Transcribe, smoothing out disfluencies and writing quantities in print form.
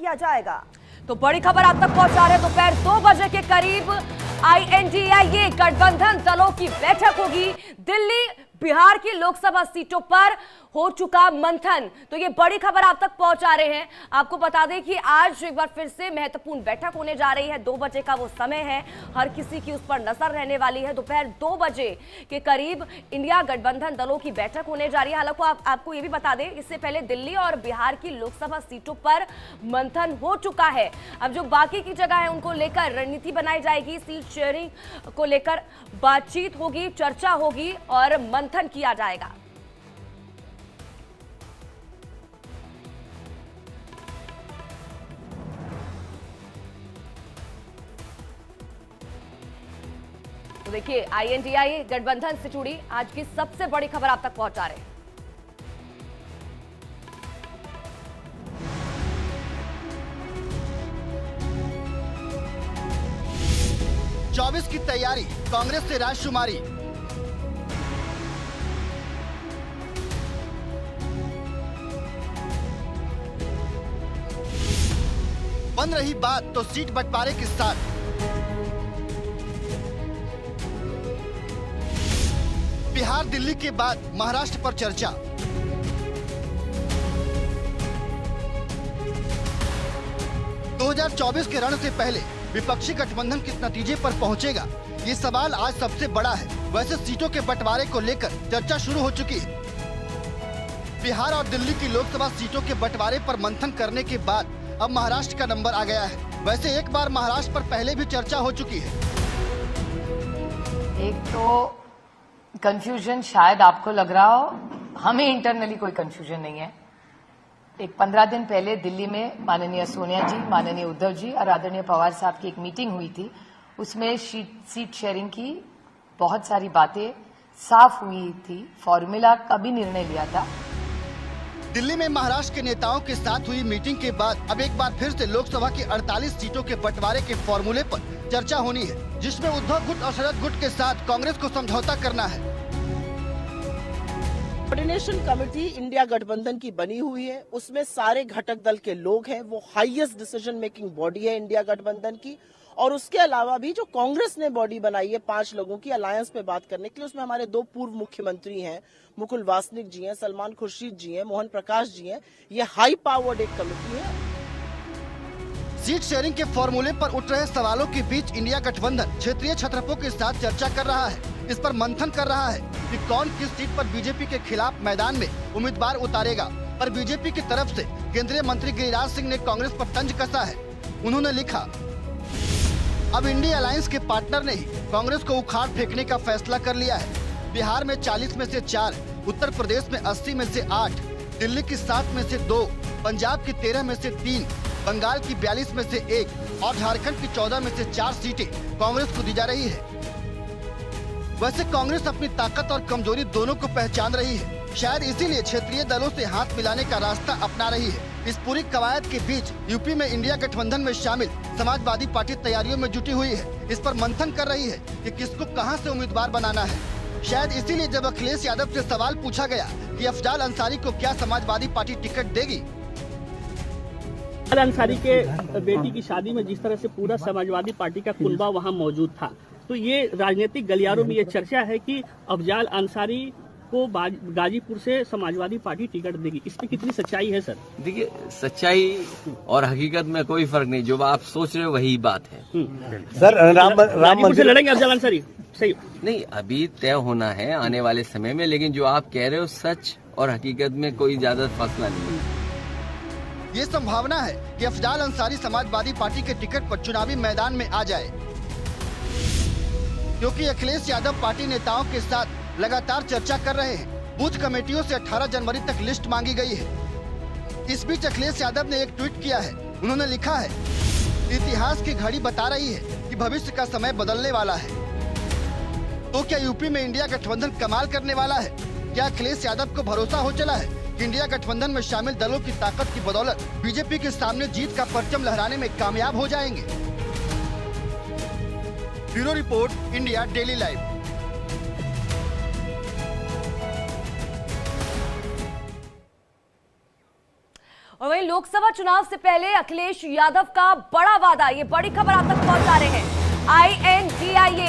किया जाएगा। तो बड़ी खबर आप तक पहुंचा रहे, दोपहर 2 बजे के करीब INDIA गठबंधन दलों की बैठक होगी। दिल्ली बिहार की लोकसभा सीटों पर हो चुका मंथन, तो ये बड़ी खबर आप तक पहुंचा रहे हैं। आपको बता दें कि आज एक बार फिर से महत्वपूर्ण बैठक होने जा रही है। 2 बजे का वो समय है, हर किसी की उस पर नजर रहने वाली है। दोपहर 2 बजे के करीब इंडिया गठबंधन दलों की बैठक होने जा रही है। हालांकि आपको ये भी बता दें, इससे पहले दिल्ली और बिहार की लोकसभा सीटों पर मंथन हो चुका है। अब जो बाकी की जगह है उनको लेकर रणनीति बनाई जाएगी, सीट शेयरिंग को लेकर बातचीत होगी, चर्चा होगी और मंथन किया जाएगा। तो देखिए, INDIA गठबंधन से जुड़ी आज की सबसे बड़ी खबर आप तक पहुंचा रहे हैं। चौबीस की तैयारी, कांग्रेस से राजकुमारी। बन रही बात तो सीट बंटवारे के साथ। बिहार दिल्ली के बाद महाराष्ट्र पर चर्चा। ...2024 के रण से पहले विपक्षी गठबंधन किस नतीजे पर पहुंचेगा, ये सवाल आज सबसे बड़ा है। वैसे सीटों के बंटवारे को लेकर चर्चा शुरू हो चुकी है। बिहार और दिल्ली की लोकसभा सीटों के बंटवारे पर मंथन करने के बाद अब महाराष्ट्र का नंबर आ गया है। वैसे एक बार महाराष्ट्र पर पहले भी चर्चा हो चुकी है। एक तो कंफ्यूजन शायद आपको लग रहा हो, हमें इंटरनली कोई कंफ्यूजन नहीं है। एक 15 दिन पहले दिल्ली में माननीय सोनिया जी, माननीय उद्धव जी और आदरणीय पवार साहब की एक मीटिंग हुई थी। उसमें सीट शेयरिंग की बहुत सारी बातें साफ हुई थी, फॉर्मूला का भी निर्णय लिया था। दिल्ली में महाराष्ट्र के नेताओं के साथ हुई मीटिंग के बाद अब एक बार फिर से लोकसभा की 48 सीटों के बंटवारे के फॉर्मूले पर चर्चा होनी है, जिसमें उद्धव गुट और शरद गुट के साथ कांग्रेस को समझौता करना है। कोऑर्डिनेशन कमेटी इंडिया गठबंधन की बनी हुई है, उसमें सारे घटक दल के लोग हैं। वो हाईएस्ट डिसीजन मेकिंग बॉडी है इंडिया गठबंधन की। और उसके अलावा भी जो कांग्रेस ने बॉडी बनाई है 5 लोगों की अलायंस पे बात करने के लिए, उसमें हमारे 2 पूर्व मुख्यमंत्री हैं, मुकुल वासनिक जी हैं, सलमान खुर्शीद जी हैं, मोहन प्रकाश जी हैं। ये हाई पावर्ड एक कमेटी है। सीट शेयरिंग के फॉर्मूले पर उठ रहे सवालों के बीच इंडिया गठबंधन क्षेत्रीय छत्रपों के साथ चर्चा कर रहा है। इस पर मंथन कर रहा है कि कौन किस सीट पर बीजेपी के खिलाफ मैदान में उम्मीदवार उतारेगा। पर बीजेपी की तरफ से केंद्रीय मंत्री गिरिराज सिंह ने कांग्रेस पर तंज कसा है। उन्होंने लिखा, अब इंडिया अलायंस के पार्टनर ने ही कांग्रेस को उखाड़ फेंकने का फैसला कर लिया है। बिहार में 40 में से 4, उत्तर प्रदेश में 80 में से 8, दिल्ली की 7 में से 2, पंजाब की 13 में से 3, बंगाल की 42 में से 1 और झारखंड की 14 में से 4 सीटें कांग्रेस को दी जा रही है। वैसे कांग्रेस अपनी ताकत और कमजोरी दोनों को पहचान रही है। शायद इसीलिए क्षेत्रीय दलों से हाथ मिलाने का रास्ता अपना रही है। इस पूरी कवायद के बीच यूपी में इंडिया गठबंधन में शामिल समाजवादी पार्टी तैयारियों में जुटी हुई है। इस पर मंथन कर रही है कि किसको कहां से उम्मीदवार बनाना है। शायद इसीलिए जब अखिलेश यादव से सवाल पूछा गया कि अफजाल अंसारी को क्या समाजवादी पार्टी टिकट देगी, अफजाल अंसारी के बेटी की शादी में जिस तरह से पूरा समाजवादी पार्टी का कुनबा वहां मौजूद था, तो ये राजनीतिक गलियारों में ये चर्चा है कि अफजाल अंसारी को गाजीपुर से समाजवादी पार्टी टिकट देगी। इस पे कितनी सच्चाई है सर? देखिए, सच्चाई और हकीकत में कोई फर्क नहीं। जो आप सोच रहे हो वही बात है। सर राम मंदिर से लड़ेंगे अफजाल अंसारी? सही नहीं, अभी तय होना है आने वाले समय में, लेकिन जो आप कह रहे हो सच और हकीकत में कोई ज्यादा फासला नहीं है। ये संभावना है कि अफजाल अंसारी समाजवादी पार्टी के टिकट पर चुनावी मैदान में आ जाए, क्योंकि अखिलेश यादव पार्टी नेताओं के साथ लगातार चर्चा कर रहे हैं। बूथ कमेटियों से 18 जनवरी तक लिस्ट मांगी गई है। इस बीच अखिलेश यादव ने एक ट्वीट किया है। उन्होंने लिखा है, इतिहास की घड़ी बता रही है कि भविष्य का समय बदलने वाला है। तो क्या यूपी में इंडिया गठबंधन कमाल करने वाला है? क्या अखिलेश यादव को भरोसा हो चला है कि इंडिया गठबंधन में शामिल दलों की ताकत की बदौलत बीजेपी के सामने जीत का परचम लहराने में कामयाब हो जाएंगे? Bureau report, India daily live. और वहीं लोकसभा चुनाव से पहले अखिलेश यादव का बड़ा वादा, ये बड़ी खबर आप तक पहुंचा रहे हैं। INDIA